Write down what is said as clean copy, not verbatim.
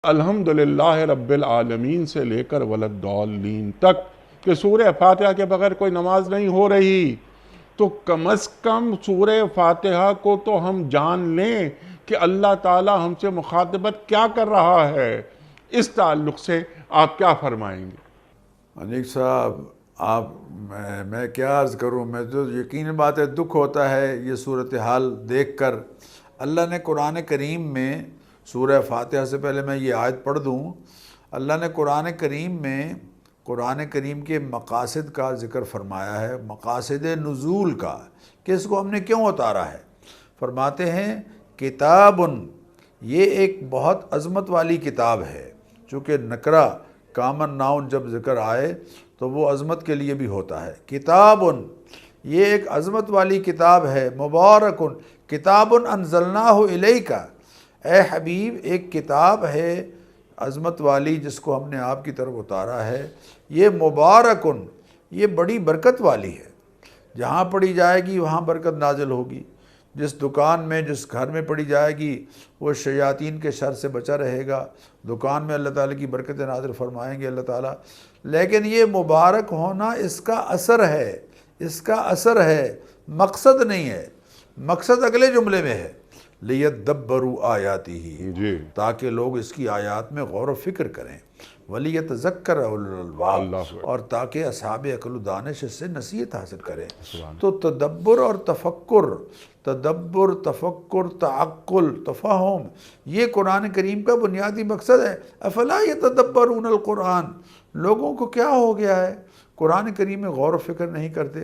الحمدللہ رب العالمین سے لے کر ولدالدین تک کہ سورہ فاتحہ کے بغیر کوئی نماز نہیں ہو رہی، تو کم از کم سورہ فاتحہ کو تو ہم جان لیں کہ اللہ تعالی ہم سے مخاطبت کیا کر رہا ہے۔ اس تعلق سے آپ کیا فرمائیں گے؟ انیق صاحب، میں کیا عرض کروں، میں تو یقین بات ہے دکھ ہوتا ہے یہ صورتحال دیکھ کر۔ اللہ نے قرآن کریم میں سورہ فاتحہ سے پہلے میں یہ آیت پڑھ دوں، اللہ نے قرآن کریم کے مقاصد کا ذکر فرمایا ہے، مقاصد نزول کا، کہ اس کو ہم نے کیوں اتارا ہے۔ فرماتے ہیں کتابن، یہ ایک بہت عظمت والی کتاب ہے، چونکہ نکرہ کامن ناؤن جب ذکر آئے تو وہ عظمت کے لیے بھی ہوتا ہے۔ کتابن، یہ ایک عظمت والی کتاب ہے، مبارکن، کتابن انزلناہ الیک، اے حبیب ایک کتاب ہے عظمت والی جس کو ہم نے آپ کی طرف اتارا ہے، یہ مبارکن، یہ بڑی برکت والی ہے، جہاں پڑھی جائے گی وہاں برکت نازل ہوگی، جس دکان میں جس گھر میں پڑھی جائے گی وہ شیاطین کے شر سے بچا رہے گا، دکان میں اللہ تعالیٰ کی برکت نازل فرمائیں گے اللہ تعالیٰ۔ لیکن یہ مبارک ہونا اس کا اثر ہے، اس کا اثر ہے، مقصد نہیں ہے۔ مقصد اگلے جملے میں ہے، لِيَدَّبَّرُوا آیَاتِهِ، جی، تاکہ لوگ اس کی آیات میں غور و فکر کریں، وَلِيَتَذَكَّرَ أُولُو الْأَلْبَابِ، اللہ اور تاکہ اصحاب عقل و دانش اس سے نصیحت حاصل کریں۔ سبحان تو تدبر اور تدبر، تفکر، تعقل، تفہم، یہ قرآن کریم کا بنیادی مقصد ہے۔ افلا یتدبرون القرآن، لوگوں کو کیا ہو گیا ہے، قرآن کریم میں غور و فکر نہیں کرتے۔